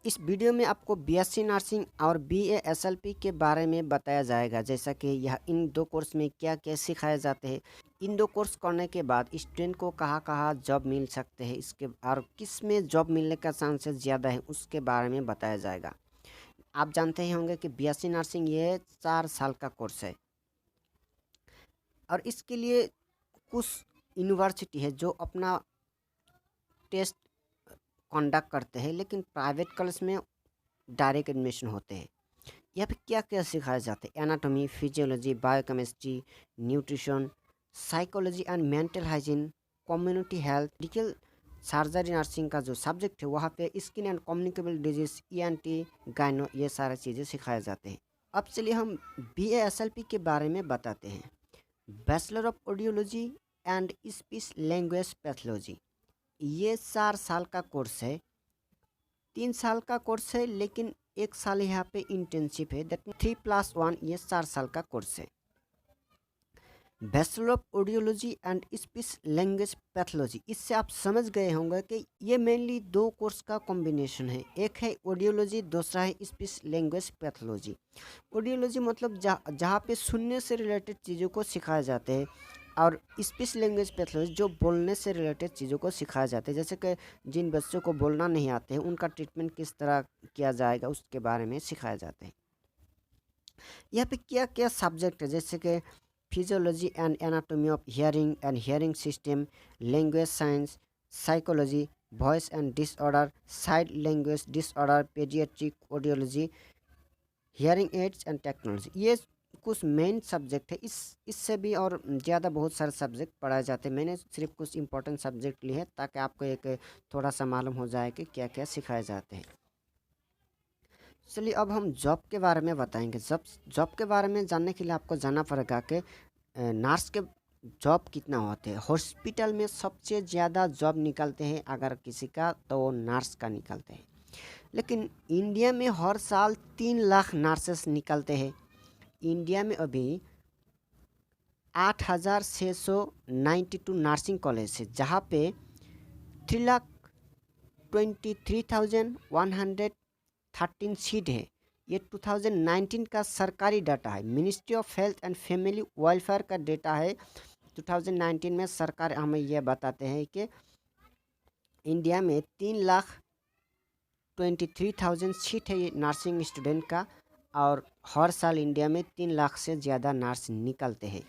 इस वीडियो में आपको बीएससी नर्सिंग और बीए एसएलपी के बारे में बताया जाएगा, जैसा कि यह इन दो कोर्स में क्या क्या सिखाए जाते हैं। इन दो कोर्स करने के बाद स्टूडेंट को कहाँ कहाँ जॉब मिल सकते हैं, इसके और किस में जॉब मिलने का चांसेस ज़्यादा है उसके बारे में बताया जाएगा। आप जानते ही होंगे कि बीएससी नर्सिंग ये 4 साल का कोर्स है और इसके लिए कुछ यूनिवर्सिटी है जो अपना टेस्ट कंडक्ट करते हैं, लेकिन प्राइवेट कॉलेज में डायरेक्ट एडमिशन होते हैं। यहाँ पे क्या क्या सिखाया जाता है? Anatomy, physiology, biochemistry, nutrition, psychology and mental hygiene, community health, medical surgery, nursing का जो सब्जेक्ट है वहाँ पे skin and communicable disease, ENT, गायनो, ये सारी चीज़ें सिखाए जाते हैं। अब चलिए हम बीएएसएलपी के बारे में बताते हैं। Bachelor of audiology and speech language pathology, ये 4 साल का कोर्स है। 3 साल का कोर्स है, लेकिन 1 साल यहाँ पे इंटर्नशिप है। दैट 3+1, ये 4 साल का कोर्स है। Bachelor of audiology and speech language pathology, इससे आप समझ गए होंगे कि ये मेनली 2 कोर्स का कॉम्बिनेशन है। एक है ऑडियोलॉजी, दूसरा है स्पीच लैंग्वेज पैथोलॉजी। ऑडियोलॉजी मतलब जहाँ पे सुनने से रिलेटेड चीज़ों को सिखाए जाते हैं, और स्पीच लैंग्वेज पैथोलॉजी जो बोलने से रिलेटेड चीज़ों को सिखाया जाता है। जैसे कि जिन बच्चों को बोलना नहीं आते हैं उनका ट्रीटमेंट किस तरह किया जाएगा उसके बारे में सिखाया जाता है। यहाँ पे क्या क्या सब्जेक्ट है, जैसे कि physiology and anatomy of hearing and hearing system, language science, psychology, voice and disorder, side language disorder, paediatric audiology, hearing aids and technology, ये कुछ मेन सब्जेक्ट है। इससे भी और ज़्यादा बहुत सारे सब्जेक्ट पढ़ाए जाते हैं। मैंने सिर्फ कुछ इंपॉर्टेंट सब्जेक्ट लिए हैं ताकि आपको एक थोड़ा सा मालूम हो जाए कि क्या क्या सिखाए जाते हैं। चलिए अब हम जॉब के बारे में बताएंगे। जॉब के बारे में जानने के लिए आपको जानना पड़ेगा कि नर्स के जॉब कितना होते हैं। हॉस्पिटल में सबसे ज़्यादा जॉब निकलते हैं अगर किसी का, तो वो नर्स का निकलते हैं। लेकिन इंडिया में हर साल 3 लाख नर्सेस निकलते हैं। इंडिया में अभी 8,692 नर्सिंग कॉलेज है, जहाँ पे 3,23,113 सीट है। ये 2019 का सरकारी डाटा है। Ministry of health and family welfare का डेटा है। 2019 में सरकार हमें यह बताते हैं कि इंडिया में 3,23,000 सीट है ये नर्सिंग स्टूडेंट का, और हर साल इंडिया में 3 लाख से ज़्यादा नर्स निकलते हैं।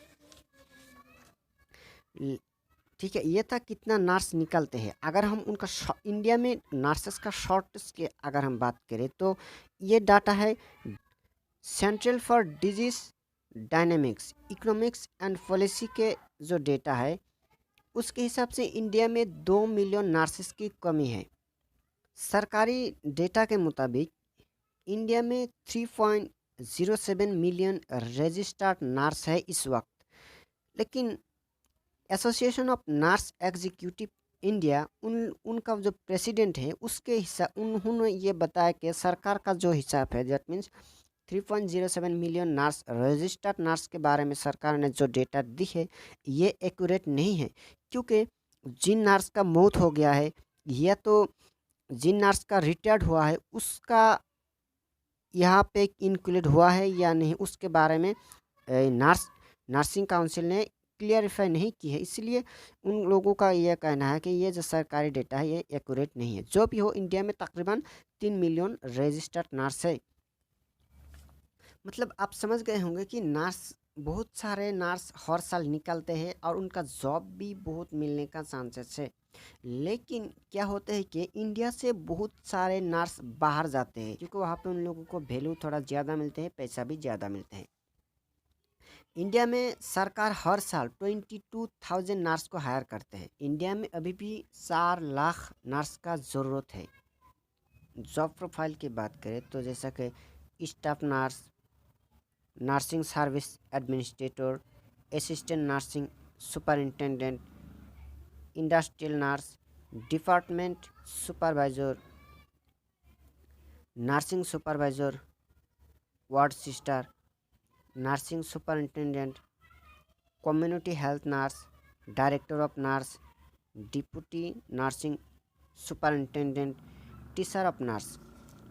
ठीक है, ये था कितना नर्स निकलते हैं। अगर हम उनका इंडिया में नर्सेस का शॉर्टेज की अगर हम बात करें, तो ये डाटा है central for disease dynamics, economics and policy के जो डेटा है उसके हिसाब से इंडिया में 2 मिलियन नर्सेस की कमी है। सरकारी डेटा के मुताबिक इंडिया में 3.07 मिलियन रजिस्टर्ड नर्स है इस वक्त। लेकिन association of nurse executive India, उनका जो प्रेसिडेंट है उसके हिसाब उन्होंने ये बताया कि सरकार का जो हिसाब है, that means 3.07 million nurse registered nurse के बारे में सरकार ने जो डेटा दी है ये एक्यूरेट नहीं है। क्योंकि जिन नर्स का मौत हो गया है या तो जिन नर्स का रिटायर्ड हुआ है उसका यहाँ पे इंक्लूड हुआ है या नहीं, उसके बारे में नर्सिंग काउंसिल ने क्लियरिफाई नहीं की है। इसलिए उन लोगों का यह कहना है कि ये जो सरकारी डेटा है ये एक्यूरेट नहीं है। जो भी हो, इंडिया में तकरीबन 3 मिलियन रजिस्टर्ड नर्स है। मतलब आप समझ गए होंगे कि नर्स, बहुत सारे नर्स हर साल निकलते हैं और उनका जॉब भी बहुत मिलने का चांसेस है। लेकिन क्या होता है कि इंडिया से बहुत सारे नर्स बाहर जाते हैं, क्योंकि वहाँ पे उन लोगों को वैल्यू थोड़ा ज़्यादा मिलते हैं, पैसा भी ज़्यादा मिलते हैं। इंडिया में सरकार हर साल 22,000 नर्स को हायर करते हैं। इंडिया में अभी भी 4 लाख नर्स का ज़रूरत है। जॉब प्रोफाइल की बात करें तो जैसा कि staff nurse, nursing service administrator, assistant nursing superintendent, industrial nurse, department supervisor, nursing supervisor, ward sister, nursing superintendent, community health nurse, director of nurse, deputy nursing superintendent, teacher of nurse.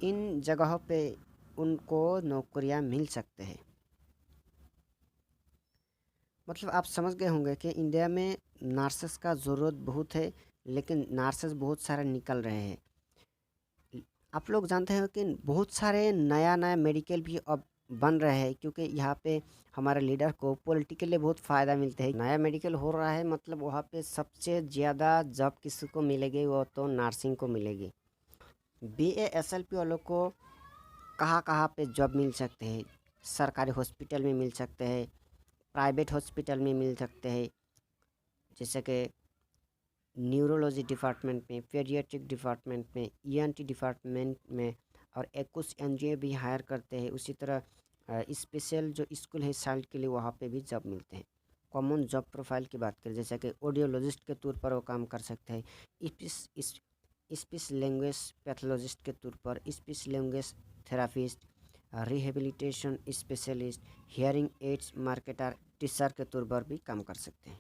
इन जगहों पे उनको नौकरियां मिल सकते हैं। मतलब आप समझ गए होंगे कि इंडिया में नर्सेस का ज़रूरत बहुत है, लेकिन नर्सेस बहुत सारे निकल रहे हैं। आप लोग जानते हैं कि बहुत सारे नया नया मेडिकल भी अब बन रहे हैं, क्योंकि यहाँ पे हमारे लीडर को पॉलिटिकली बहुत फ़ायदा मिलता है। नया मेडिकल हो रहा है, मतलब वहाँ पे सबसे ज़्यादा जॉब किसी को मिलेगी, वो तो नर्सिंग को मिलेगी। BASLP वालों को कहाँ कहाँ पे जॉब मिल सकते हैं? सरकारी हॉस्पिटल में मिल सकते हैं, प्राइवेट हॉस्पिटल में मिल सकते हैं, जैसे कि न्यूरोलॉजी डिपार्टमेंट में, पेडियाट्रिक डिपार्टमेंट में, ENT डिपार्टमेंट में, और एक कुछ NGO भी हायर करते हैं। उसी तरह स्पेशल जो स्कूल है चाइल्ड के लिए, वहाँ पे भी जॉब मिलते हैं। कॉमन जॉब प्रोफाइल की बात करें, जैसे कि ऑडियोलॉजिस्ट के तौर पर वो काम कर सकते हैं, स्पीच लैंग्वेज पैथोलॉजिस्ट के तौर पर, speech language therapist, rehabilitation specialist, hearing aids marketer, teacher के तौर पर भी काम कर सकते हैं।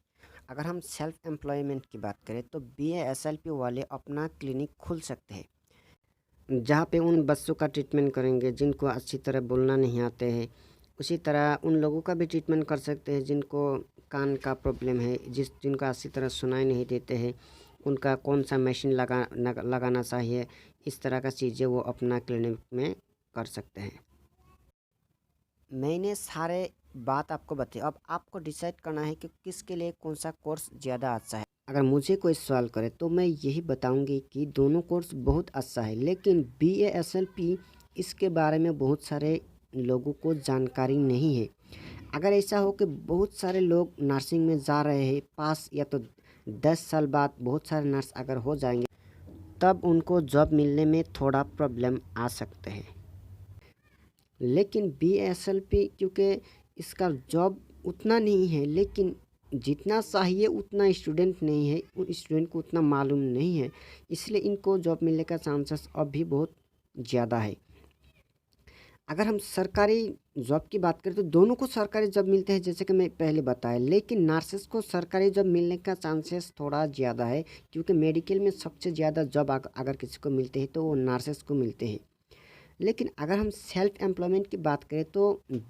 अगर हम सेल्फ एम्प्लॉयमेंट की बात करें तो BASLP वाले अपना क्लिनिक खोल सकते हैं, जहाँ पे उन बच्चों का ट्रीटमेंट करेंगे जिनको अच्छी तरह बोलना नहीं आते हैं। उसी तरह उन लोगों का भी ट्रीटमेंट कर सकते हैं जिनको कान का प्रॉब्लम है, जिनका अच्छी तरह सुनाई नहीं देते हैं, उनका कौन सा मशीन लगाना चाहिए, इस तरह का चीज़ें वो अपना क्लिनिक में कर सकते हैं। मैंने सारे बात आपको बताई, अब आपको डिसाइड करना है कि किसके लिए कौन सा कोर्स ज़्यादा अच्छा है। अगर मुझे कोई सवाल करे तो मैं यही बताऊंगी कि दोनों कोर्स बहुत अच्छा है, लेकिन BASLP इसके बारे में बहुत सारे लोगों को जानकारी नहीं है। अगर ऐसा हो कि बहुत सारे लोग नर्सिंग में जा रहे हैं पास, या तो 10 साल बाद बहुत सारे नर्स अगर हो जाएंगे, तब उनको जॉब मिलने में थोड़ा प्रॉब्लम आ सकते हैं। लेकिन BASLP क्योंकि इसका जॉब उतना नहीं है, लेकिन जितना चाहिए उतना स्टूडेंट नहीं है, उन स्टूडेंट को उतना मालूम नहीं है, इसलिए इनको जॉब मिलने का चांसेस अब भी बहुत ज़्यादा है। अगर हम सरकारी जॉब की बात करें तो दोनों को सरकारी जॉब मिलते हैं, जैसे कि मैं पहले बताया, लेकिन नर्सेस को सरकारी जॉब मिलने का चांसेस थोड़ा ज़्यादा है, क्योंकि मेडिकल में सबसे ज़्यादा जॉब अगर किसी को मिलते हैं तो वो नर्सेस को मिलते हैं। लेकिन अगर हम सेल्फ एम्प्लॉयमेंट की बात करें तो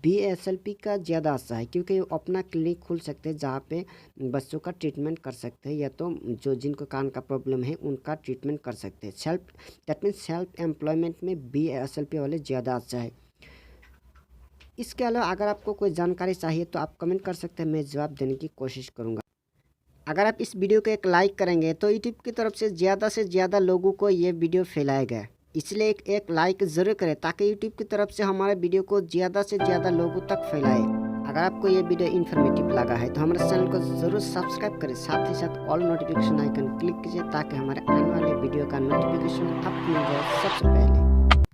BASLP का ज़्यादा अच्छा है, क्योंकि वो अपना क्लिनिक खोल सकते हैं जहाँ पे बच्चों का ट्रीटमेंट कर सकते हैं, या तो जो जिनको कान का प्रॉब्लम है उनका ट्रीटमेंट कर सकते हैं। दैट मीन्स सेल्फ एम्प्लॉयमेंट में BASLP वाले ज़्यादा अच्छा है। इसके अलावा अगर आपको कोई जानकारी चाहिए तो आप कमेंट कर सकते हैं, मैं जवाब देने की कोशिश करूँगा। अगर आप इस वीडियो को एक लाइक करेंगे तो यूट्यूब की तरफ से ज़्यादा लोगों को ये वीडियो फैलाएगा, इसलिए एक लाइक ज़रूर करें ताकि यूट्यूब की तरफ से हमारे वीडियो को ज़्यादा से ज़्यादा लोगों तक फैलाए। अगर आपको ये वीडियो इन्फॉर्मेटिव लगा है तो हमारे चैनल को ज़रूर सब्सक्राइब करें, साथ ही साथ ऑल नोटिफिकेशन आइकन क्लिक कीजिए ताकि हमारे आने वाले वीडियो का नोटिफिकेशन आपको मिल जाए सबसे पहले।